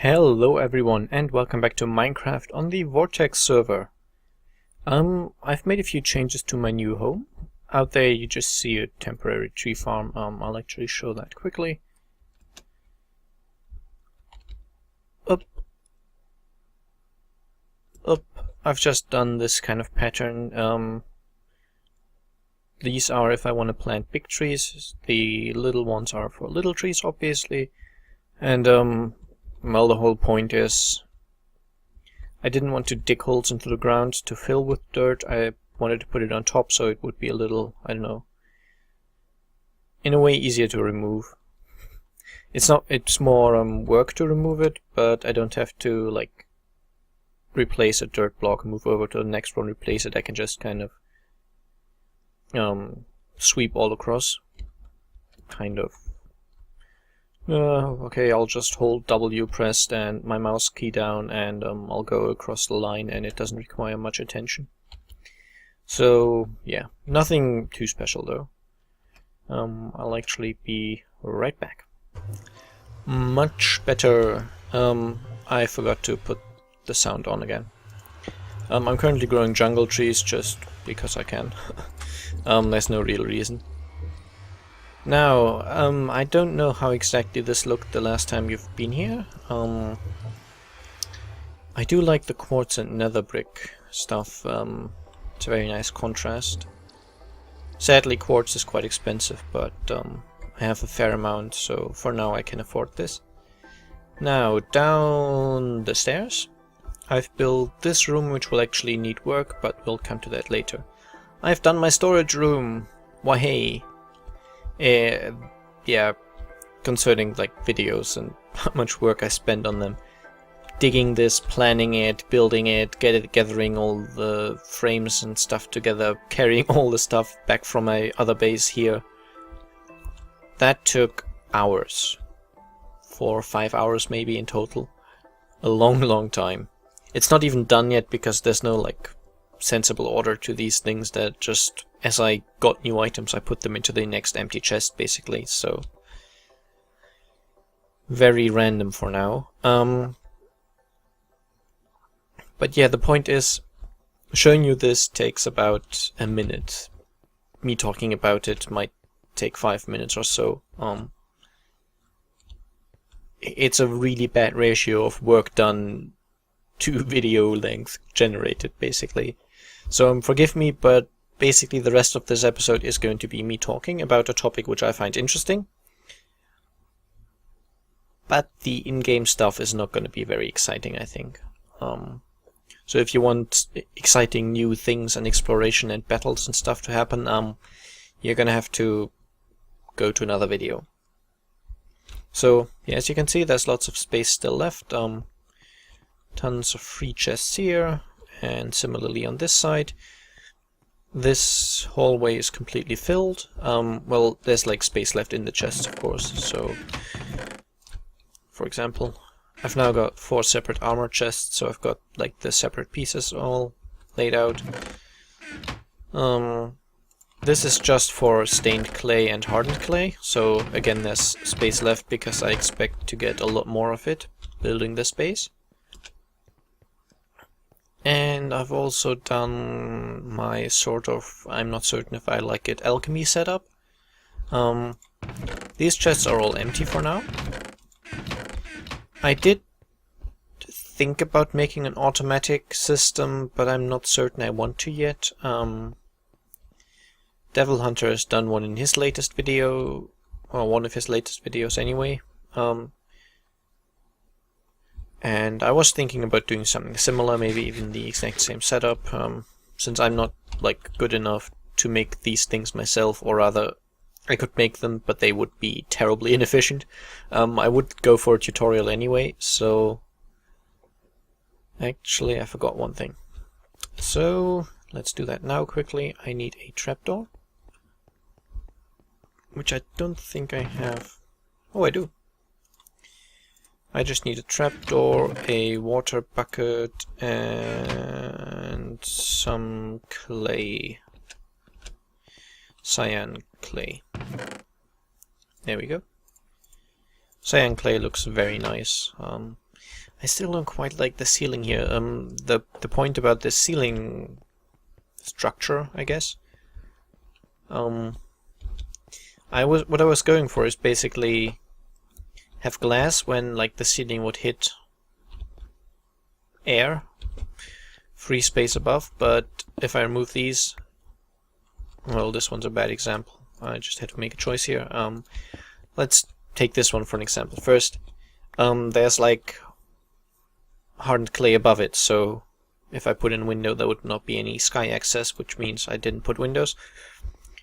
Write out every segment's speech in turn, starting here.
Hello everyone and welcome back to Minecraft on the Vortex server. I've made a few changes to my new home. Out there you just see a temporary tree farm. I'll actually show that quickly. Up. I've just done this kind of pattern. These are if I want to plant big trees. The little ones are for little trees, obviously. And well, the whole point is I didn't want to dig holes into the ground to fill with dirt. I wanted to put it on top so it would be a little, I don't know, in a way easier to remove. It's more work to remove it, but I don't have to like replace a dirt block, move over to the next one, replace it. I can just kind of sweep all across, kind of. Okay, I'll just hold W pressed and my mouse key down and I'll go across the line, and it doesn't require much attention. So yeah, nothing too special though. I'll actually be right back. Much better. I forgot to put the sound on again. I'm currently growing jungle trees just because I can. There's no real reason. Now, I don't know how exactly this looked the last time you've been here. I do like the quartz and nether brick stuff. It's a very nice contrast. Sadly, quartz is quite expensive, but I have a fair amount, so for now I can afford this. Now, down the stairs, I've built this room, which will actually need work, but we'll come to that later. I've done my storage room! Wahey! Yeah, concerning like videos and how much work I spend on them. Digging this, planning it, building it, gathering all the frames and stuff together, carrying all the stuff back from my other base here. That took hours. 4 or 5 hours maybe in total. A long time. It's not even done yet because there's no like sensible order to these things. That just, as I got new items, I put them into the next empty chest basically, so very random for now. But yeah, the point is, showing you this takes about a minute. Me talking about it might take 5 minutes or so. It's a really bad ratio of work done to video length generated basically. So forgive me, but basically the rest of this episode is going to be me talking about a topic which I find interesting. But the in-game stuff is not going to be very exciting, I think. So if you want exciting new things and exploration and battles and stuff to happen, you're going to have to go to another video. So yeah, as you can see, there's lots of space still left. Tons of free chests here, and similarly on this side. This hallway is completely filled. Well, there's like space left in the chests, of course. So, for example, I've now got 4 separate armor chests, so I've got like the separate pieces all laid out. This is just for stained clay and hardened clay, so again there's space left because I expect to get a lot more of it building this base. And I've also done my sort of, I'm not certain if I like it, alchemy setup. These chests are all empty for now. I did think about making an automatic system, but I'm not certain I want to yet. Devil Hunter has done one in his latest video, or one of his latest videos anyway. And I was thinking about doing something similar, maybe even the exact same setup, since I'm not like good enough to make these things myself, or rather I could make them, but they would be terribly inefficient. I would go for a tutorial anyway, so actually I forgot one thing. So let's do that now quickly. I need a trapdoor, which I don't think I have. Oh, I do. I just need a trapdoor, a water bucket, and some clay. Cyan clay. There we go. Cyan clay looks very nice. I still don't quite like the ceiling here. The point about the ceiling structure, I guess. What I was going for is basically have glass when like the ceiling would hit air, free space above. But if I remove these, well, this one's a bad example. I just had to make a choice here. Let's take this one for an example. First, there's like hardened clay above it, so if I put in a window there would not be any sky access, which means I didn't put windows.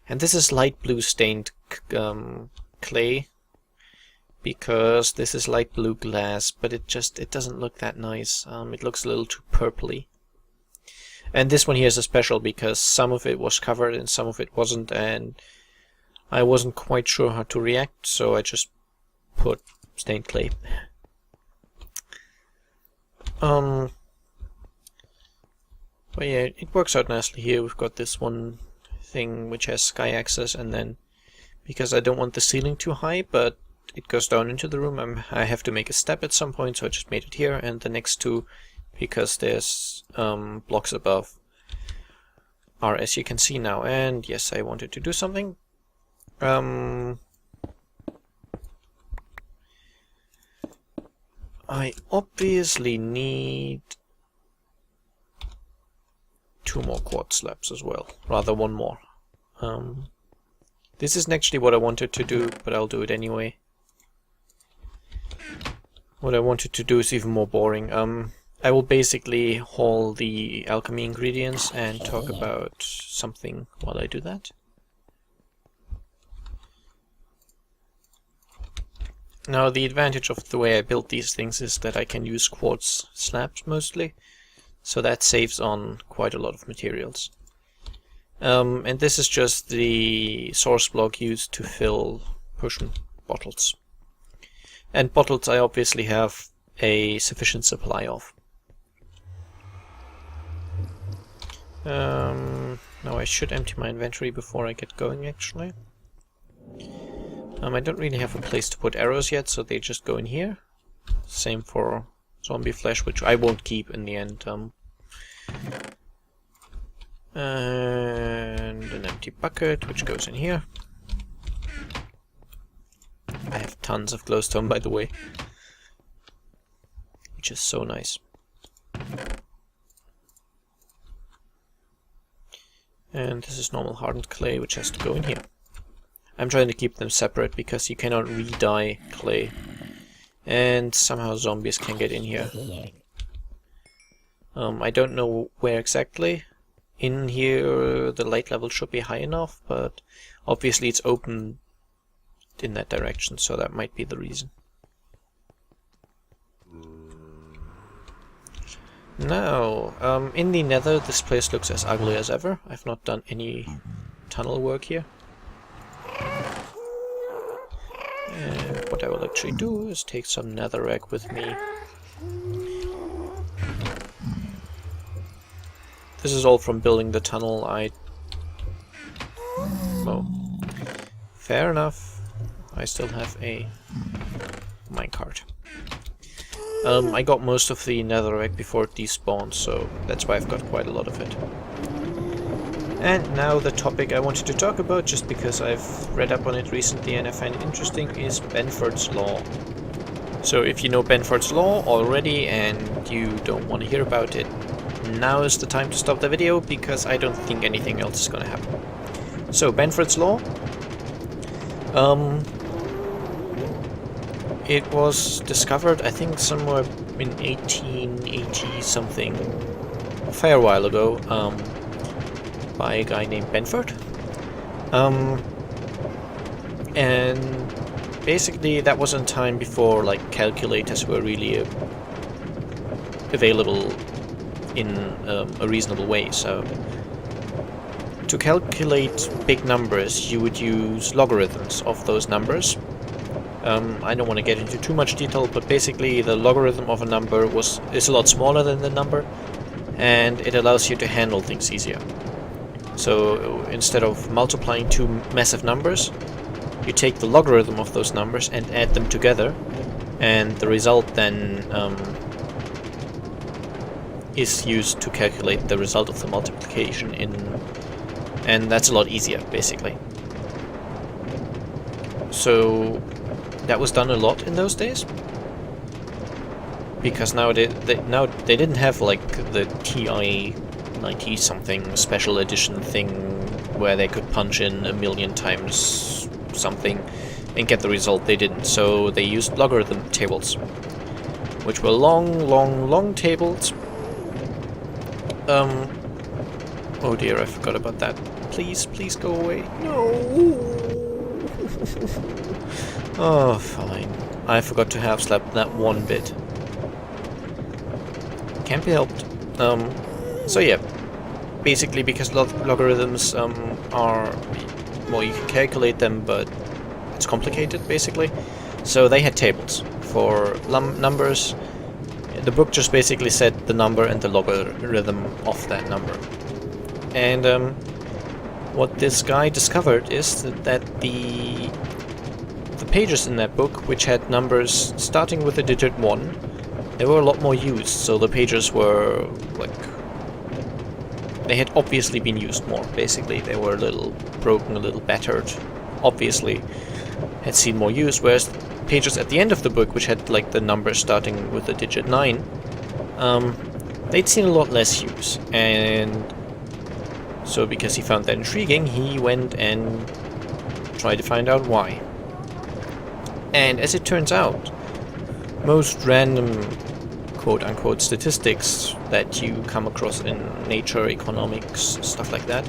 And this is light blue stained clay, because this is light blue glass, but it doesn't look that nice. It looks a little too purpley. And this one here is a special because some of it was covered and some of it wasn't, and I wasn't quite sure how to react, so I just put stained clay. But yeah, it works out nicely here. We've got this one thing which has sky access, and then because I don't want the ceiling too high, but it goes down into the room, I have to make a step at some point, so I just made it here, and the next two, because there's blocks above, are as you can see now. And yes, I wanted to do something. I obviously need 2 more quartz slabs as well, rather 1 more. This isn't actually what I wanted to do, but I'll do it anyway. What I wanted to do is even more boring. I will basically haul the alchemy ingredients and talk about something while I do that. Now, the advantage of the way I built these things is that I can use quartz slabs mostly, so that saves on quite a lot of materials. And this is just the source block used to fill potion bottles. And bottles I obviously have a sufficient supply of. Now I should empty my inventory before I get going, actually. I don't really have a place to put arrows yet, so they just go in here. Same for zombie flesh, which I won't keep in the end. And an empty bucket, which goes in here. I have tons of glowstone, by the way, which is so nice. And this is normal hardened clay, which has to go in here. I'm trying to keep them separate because you cannot re-dye clay, and somehow zombies can get in here. I don't know where exactly. In here the light level should be high enough, but obviously it's open in that direction, so that might be the reason. Now, in the nether this place looks as ugly as ever. I've not done any tunnel work here. And what I will actually do is take some netherrack with me. This is all from building the tunnel. Oh, fair enough. I still have a minecart. I got most of the netherrack before it despawned, so that's why I've got quite a lot of it. And now the topic I wanted to talk about, just because I've read up on it recently and I find it interesting, is Benfords Law. So if you know Benfords Law already and you don't want to hear about it, now is the time to stop the video, because I don't think anything else is going to happen. So Benfords Law, it was discovered, I think, somewhere in 1880 something, a fair while ago, by a guy named Benford. And basically that was in time before like calculators were really available in a reasonable way. So to calculate big numbers you would use logarithms of those numbers. I don't want to get into too much detail, but basically the logarithm of a number is a lot smaller than the number, and it allows you to handle things easier. So instead of multiplying two massive numbers, you take the logarithm of those numbers and add them together, and the result then is used to calculate the result of the multiplication and that's a lot easier, basically. So that was done a lot in those days, because now they didn't have like the TI 90 something special edition thing where they could punch in 1,000,000 times something and get the result. They didn't, so they used logarithm tables, which were long tables. Oh dear, I forgot about that. Please go away. No. Oh, fine. I forgot to half slap that one bit. Can't be helped. So yeah, basically because logarithms are, well, you can calculate them, but it's complicated, basically. So they had tables for numbers. The book just basically said the number and the logarithm of that number. And what this guy discovered is that the pages in that book, which had numbers starting with the digit 1, they were a lot more used. So the pages were like, they had obviously been used more, basically. They were a little broken, a little battered, obviously had seen more use, whereas pages at the end of the book, which had like the numbers starting with the digit 9, they'd seen a lot less use. And so because he found that intriguing, he went and tried to find out why. And as it turns out, most random quote-unquote statistics that you come across in nature, economics, stuff like that,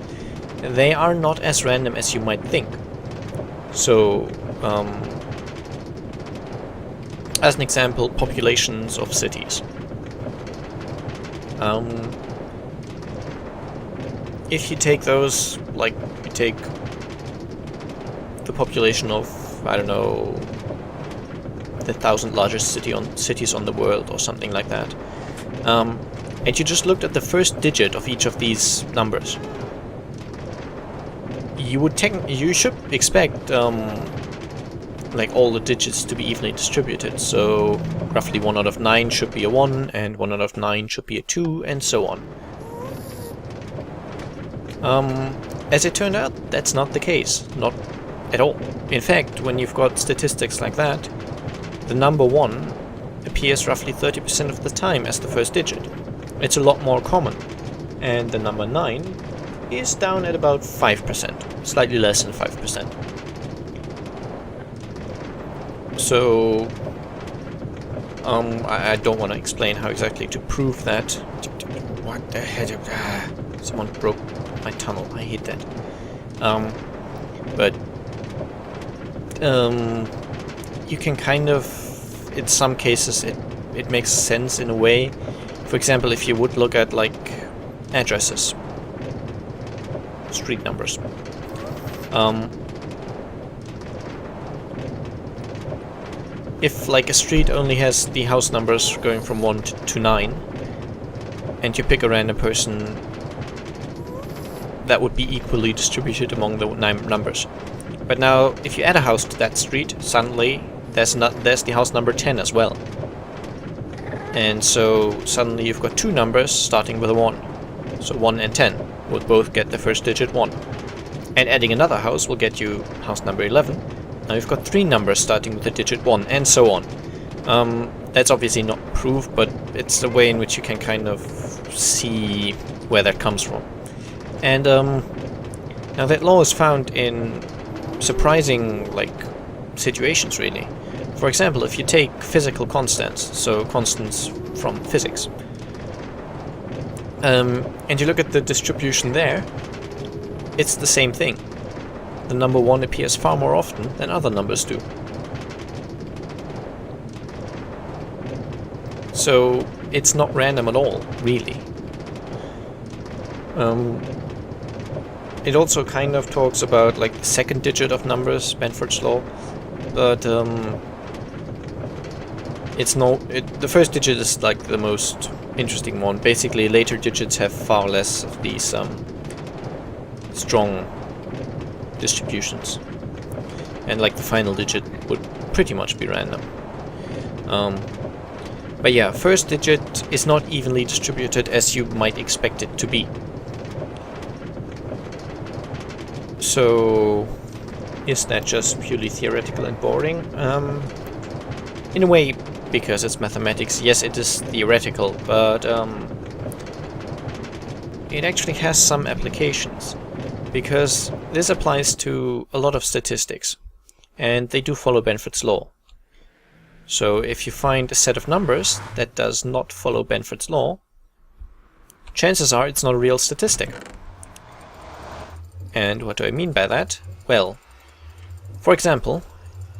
they are not as random as you might think. So, as an example, populations of cities. If you take those, like, you take the population of, I don't know, the 1,000 largest cities on the world or something like that, and you just looked at the first digit of each of these numbers, you should expect like all the digits to be evenly distributed. So roughly 1 out of 9 should be a 1, and 1 out of 9 should be a 2, and so on. As it turned out, that's not the case. Not at all. In fact, when you've got statistics like that, the number 1 appears roughly 30% of the time as the first digit. It's a lot more common. And the number 9 is down at about 5%, slightly less than 5%. So, I don't want to explain how exactly to prove that. What the heck? Someone broke my tunnel. I hate that. But you can kind of, in some cases, it makes sense in a way. For example, if you would look at like addresses, street numbers. If like a street only has the house numbers going from 1 to 9, and you pick a random person, that would be equally distributed among the 9 numbers. But now, if you add a house to that street, suddenly there's the house number 10 as well. And so suddenly you've got 2 numbers starting with a 1. So 1 and 10 would both get the first digit 1. And adding another house will get you house number 11. Now you've got 3 numbers starting with the digit 1, and so on. That's obviously not proof, but it's a way in which you can kind of see where that comes from. And now that law is found in surprising situations, really. For example, if you take physical constants, so constants from physics, and you look at the distribution there, it's the same thing. The number 1 appears far more often than other numbers do. So it's not random at all, really. It also kind of talks about like the second digit of numbers, Benfords Law, but the first digit is like the most interesting one. Basically, later digits have far less of these strong distributions, and like the final digit would pretty much be random. But yeah, first digit is not evenly distributed as you might expect it to be. So, is that just purely theoretical and boring? In a way, because it's mathematics, yes, it is theoretical, but it actually has some applications. Because this applies to a lot of statistics, and they do follow Benfords Law. So if you find a set of numbers that does not follow Benfords Law, chances are it's not a real statistic. And what do I mean by that? Well, for example,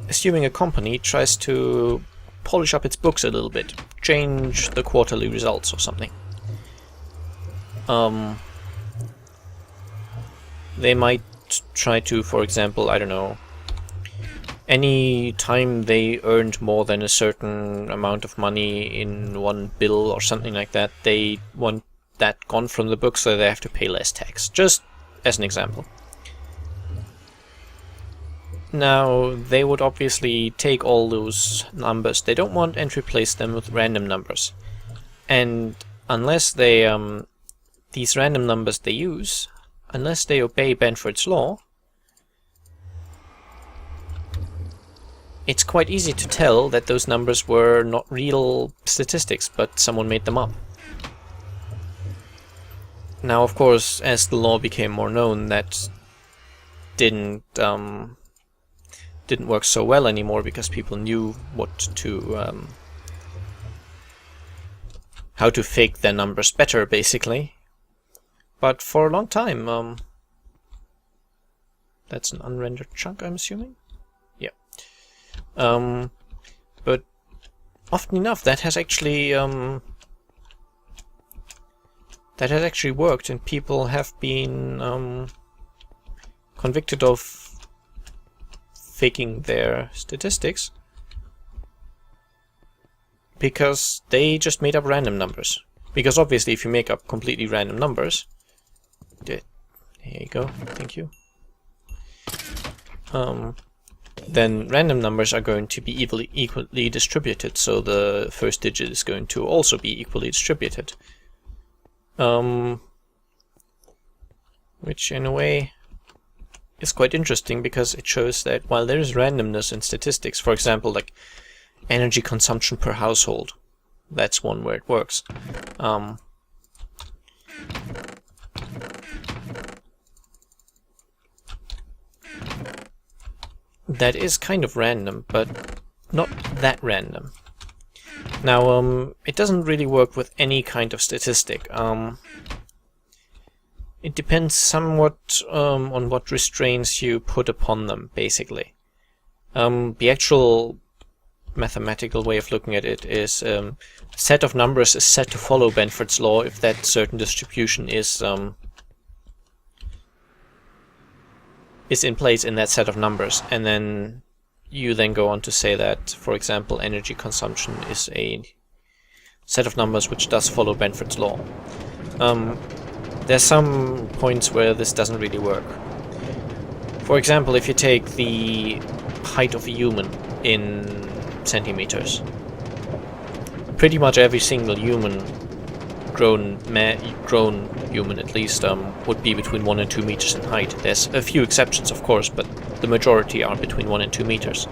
assuming a company tries to polish up its books a little bit, change the quarterly results or something. They might try to, for example, I don't know, any time they earned more than a certain amount of money in one bill or something like that, they want that gone from the book so they have to pay less tax. Just as an example. Now, they would obviously take all those numbers they don't want and replace them with random numbers. And unless they, these random numbers they use, unless they obey Benfords Law, it's quite easy to tell that those numbers were not real statistics, but someone made them up. Now, of course, as the law became more known, that didn't work so well anymore, because people knew what to how to fake their numbers better, basically. But for a long time, that's an unrendered chunk, I'm assuming? Yeah. But often enough, that has actually worked, and people have been convicted of faking their statistics because they just made up random numbers. Because obviously, if you make up completely random numbers, here you go, thank you. Then random numbers are going to be equally distributed, so the first digit is going to also be equally distributed. Which in a way is quite interesting, because it shows that while there is randomness in statistics, for example, like energy consumption per household, that's one where it works. That is kind of random, but not that random. Now, it doesn't really work with any kind of statistic. It depends somewhat on what restraints you put upon them, basically. The actual mathematical way of looking at it is a set of numbers is said to follow Benfords Law if that certain distribution is in place in that set of numbers, and then you then go on to say that, for example, energy consumption is a set of numbers which does follow Benfords Law. There's some points where this doesn't really work. For example, if you take the height of a human in centimeters, pretty much every single human, grown human at least, would be between 1 and 2 meters in height. There's a few exceptions, of course, but the majority are between 1 and 2 meters.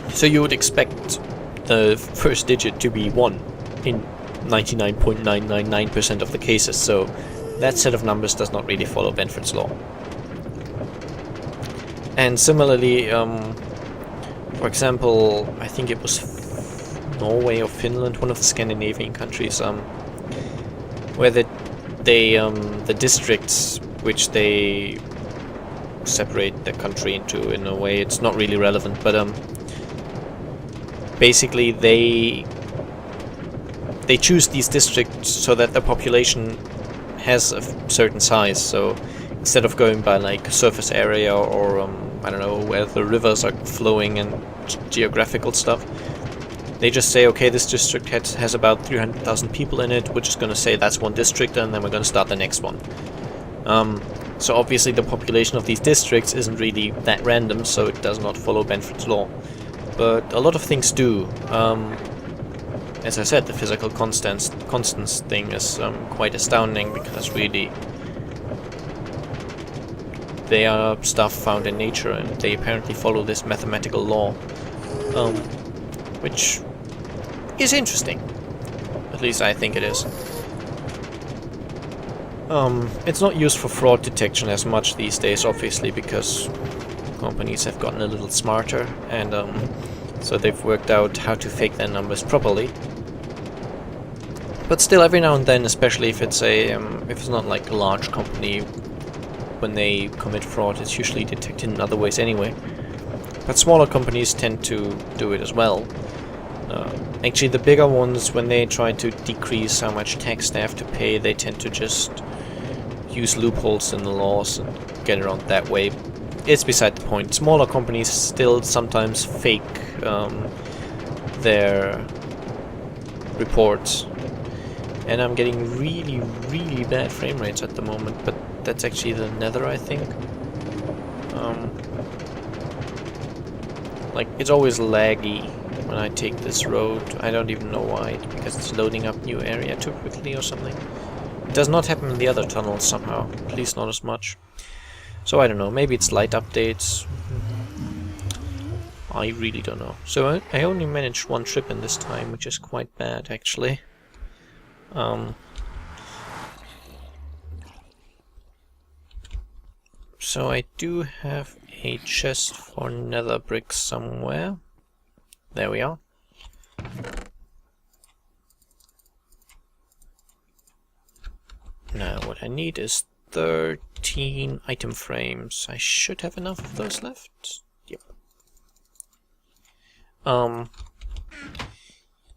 So you would expect the first digit to be 1 in 99.999% of the cases, so that set of numbers does not really follow Benfords Law. And similarly, for example, I think it was Norway or Finland, one of the Scandinavian countries, where the districts which they separate the country into, in a way it's not really relevant, but basically they choose these districts so that the population has a certain size. So instead of going by like surface area or I don't know, where the rivers are flowing and geographical stuff, they just say, okay, this district has about 300,000 people in it, we're just going to say that's one district, and then we're going to start the next one. So obviously the population of these districts isn't really that random, so it does not follow Benfords Law. But a lot of things do. as I said, the physical constants thing is quite astounding, because really they are stuff found in nature, and they apparently follow this mathematical law, which is interesting. At least I think it is. It's not used for fraud detection as much these days, obviously, because companies have gotten a little smarter, and so they've worked out how to fake their numbers properly. But still, every now and then, especially if it's if it's not like a large company, when they commit fraud, it's usually detected in other ways anyway. But smaller companies tend to do it as well. Actually, the bigger ones, when they try to decrease how much tax they have to pay, they tend to just use loopholes in the laws and get around that way. It's beside the point. Smaller companies still sometimes fake their reports. And I'm getting really, really bad frame rates at the moment, but that's actually the nether, I think. Like, it's always laggy when I take this road. I don't even know why, because it's loading up new area too quickly or something. It does not happen in the other tunnels somehow, at least not as much. So I don't know, maybe it's light updates. I really don't know. So I only managed one trip in this time, which is quite bad actually. So I do have a chest for nether bricks somewhere. There we are. Now what I need is 13 item frames. I should have enough of those left. Yep.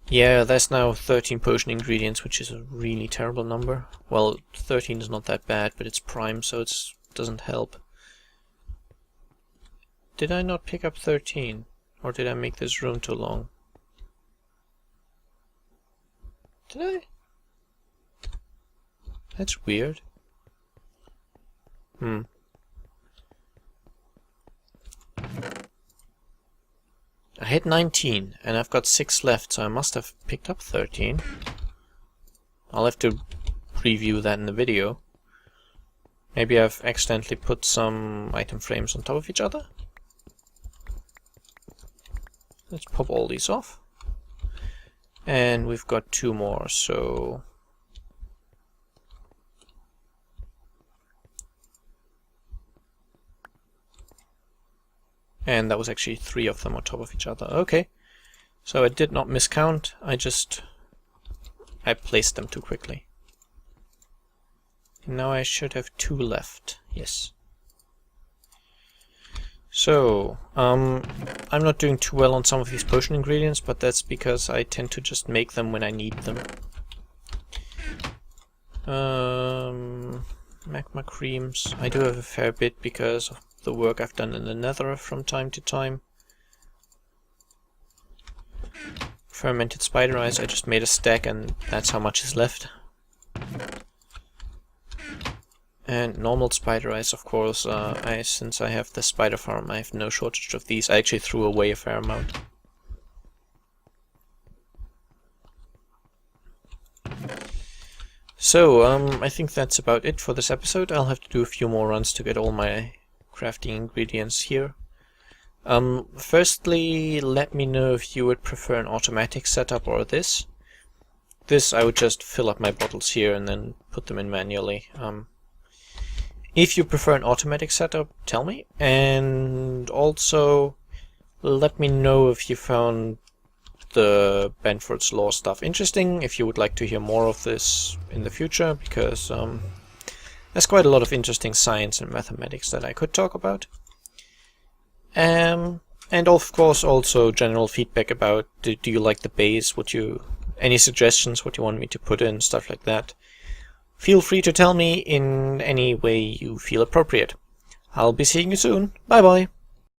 Yeah, there's now 13 potion ingredients, which is a really terrible number. Well, 13 is not that bad, but it's prime, so it doesn't help. Did I not pick up 13? Or did I make this room too long? Did I? That's weird. I had 19, and I've got 6 left, so I must have picked up 13. I'll have to preview that in the video. Maybe I've accidentally put some item frames on top of each other? Let's pop all these off. And we've got 2 more, so... And that was actually 3 of them on top of each other. Okay. So I did not miscount, I placed them too quickly. And now I should have 2 left. Yes. So, I'm not doing too well on some of these potion ingredients, but that's because I tend to just make them when I need them. Magma creams. I do have a fair bit because of the work I've done in the nether from time to time. Fermented spider eyes, I just made a stack and that's how much is left. And normal spider eyes, of course, since I have the spider farm, I have no shortage of these. I actually threw away a fair amount. So, I think that's about it for this episode. I'll have to do a few more runs to get all my crafting ingredients here. Firstly, let me know if you would prefer an automatic setup or this. This, I would just fill up my bottles here and then put them in manually. If you prefer an automatic setup, tell me. And also, let me know if you found the Benfords Law stuff interesting, if you would like to hear more of this in the future, because there's quite a lot of interesting science and mathematics that I could talk about. And of course also general feedback about do you like the base, any suggestions, what you want me to put in, stuff like that. Feel free to tell me in any way you feel appropriate. I'll be seeing you soon. Bye bye.